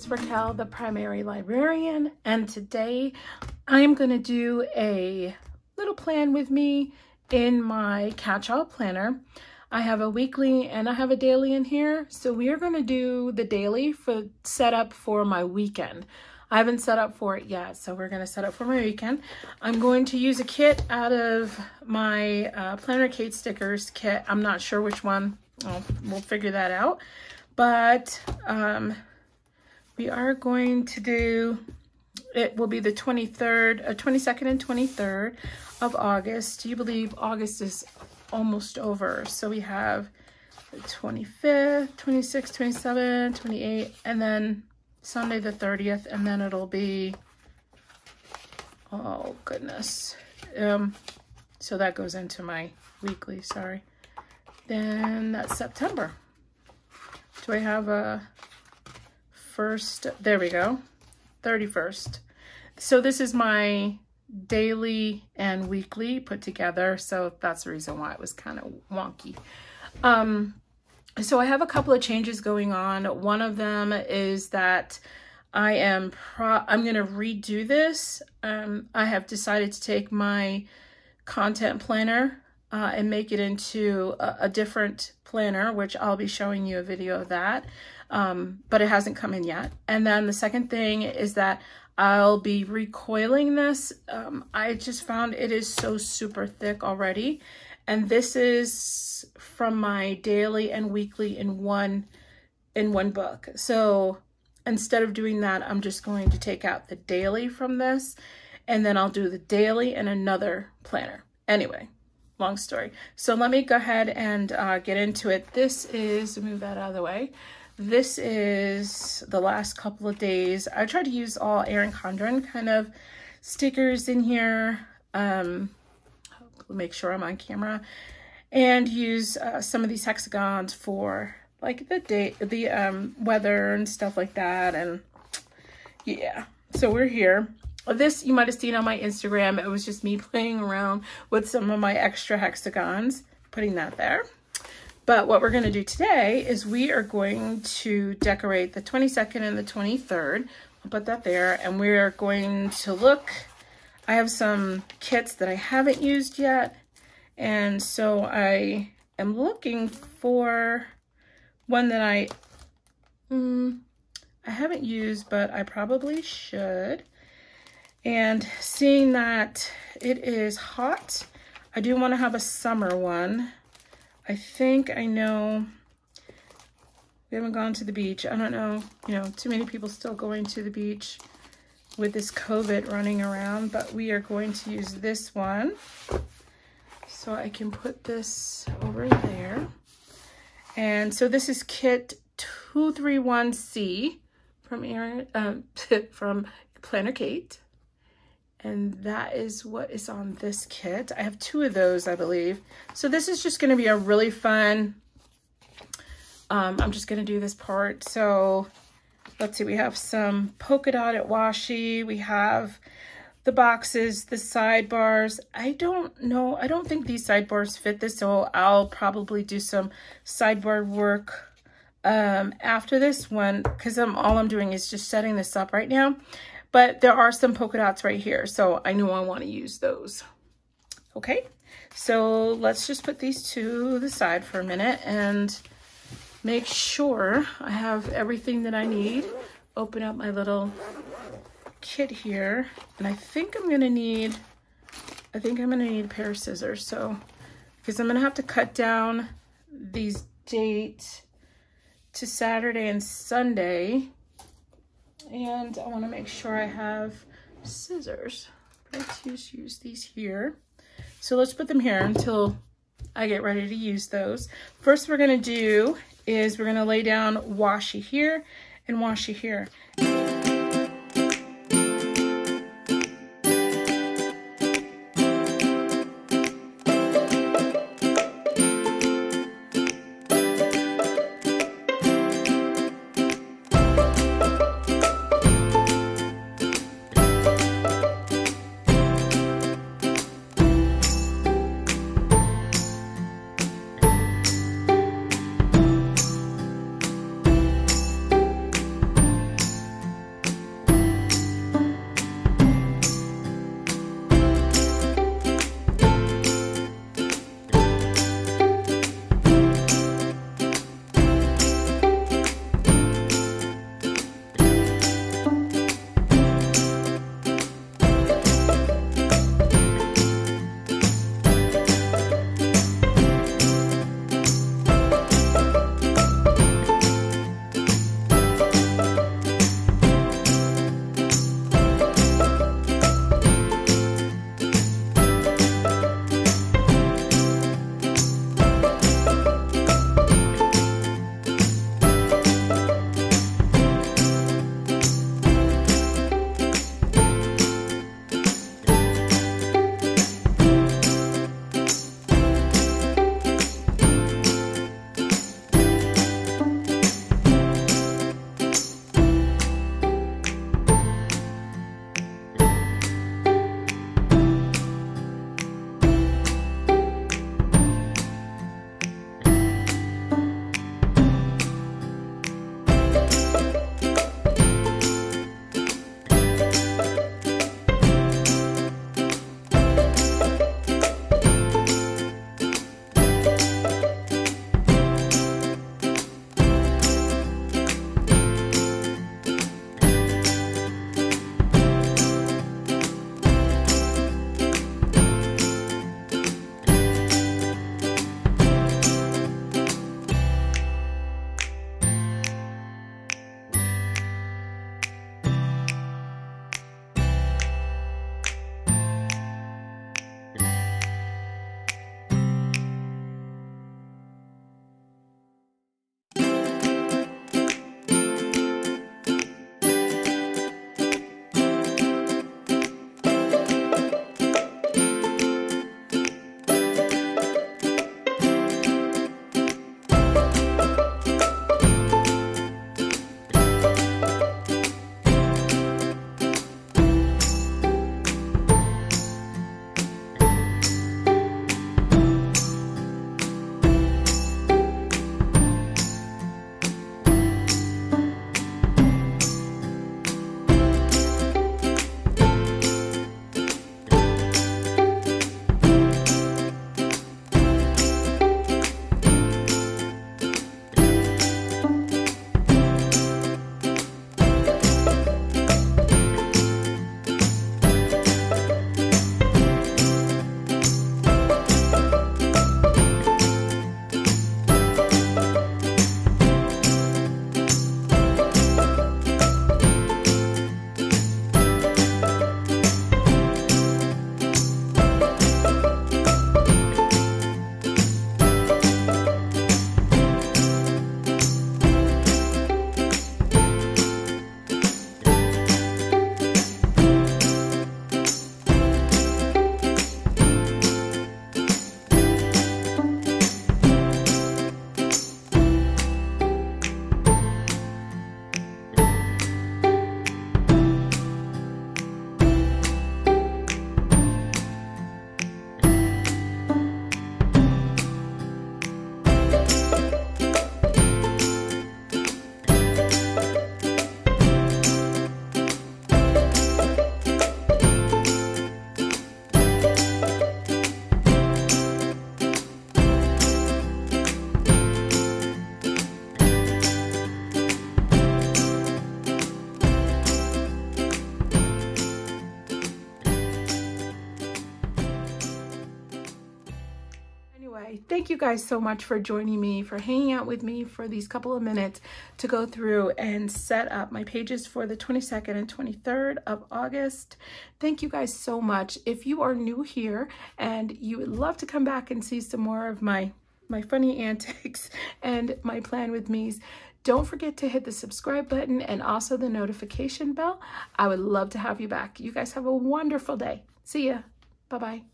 it's Raquel, the primary librarian, and today I'm going to do a little plan with me in my catch-all planner. I have a weekly and I have a daily in here, so we are going to do the daily for setup for my weekend. I haven't set up for it yet, so we're going to set up for my weekend. I'm going to use a kit out of my Planner Kate stickers kit. I'm not sure which one. We'll figure that out. But we are going to do, it will be the 23rd, 22nd and 23rd of August. Do you believe August is almost over? So we have the 25th, 26th, 27th, 28th, and then Sunday the 30th, and then it'll be, oh goodness. So that goes into my weekly, sorry. Then that's September. Do I have a first? There we go, 31st. So this is my daily and weekly put together. So that's the reason why it was kind of wonky. So I have a couple of changes going on. One of them is that I'm going to redo this. I have decided to take my content planner and make it into a different planner, which I'll be showing you a video of that, but it hasn't come in yet. And then the second thing is that I'll be recoiling this. I just found it is so super thick already. And this is from my daily and weekly in one book. So instead of doing that, I'm just going to take out the daily from this, and then I'll do the daily in another planner. Anyway, long story. So let me go ahead and get into it. This is, move that out of the way. This is the last couple of days. I tried to use all Erin Condren kind of stickers in here. Make sure I'm on camera, and use some of these hexagons for like the date, the weather and stuff like that. And yeah, so we're here. This you might have seen on my Instagram. It was just me playing around with some of my extra hexagons, putting that there. But what we're going to do today is we are going to decorate the 22nd and the 23rd. I'll put that there, and we're going to look. I have some kits that I haven't used yet, and so I am looking for one that I haven't used, but I probably should. And seeing that it is hot, I do want to have a summer one. I think I know, we haven't gone to the beach. I don't know, you know, too many people still going to the beach with this COVID running around, but we are going to use this one. So I can put this over there. And so this is kit 231C from Erin, from Planner Kate. And that is what is on this kit. I have two of those, I believe. So this is just gonna be a really fun, I'm just gonna do this part. So let's see, we have some polka dotted washi. We have the boxes, the sidebars. I don't know, I don't think these sidebars fit this, so I'll probably do some sidebar work after this one, because all I'm doing is just setting this up right now. But there are some polka dots right here, so I know I want to use those. Okay, so let's just put these to the side for a minute and make sure I have everything that I need. Open up my little kit here, and I think I'm gonna need a pair of scissors. So, because I'm gonna have to cut down these dates to Saturday and Sunday. And I want to make sure I have scissors. Let's just use these here. So let's put them here until I get ready to use those. First we're going to do is we're going to lay down washi here and washi here. thank you guys so much for joining me, for hanging out with me for these couple of minutes to go through and set up my pages for the 22nd and 23rd of August. Thank you guys so much. If you are new here and you would love to come back and see some more of my funny antics and my plan with me's, don't forget to hit the subscribe button and also the notification bell. I would love to have you back. You guys have a wonderful day. See ya. Bye-bye.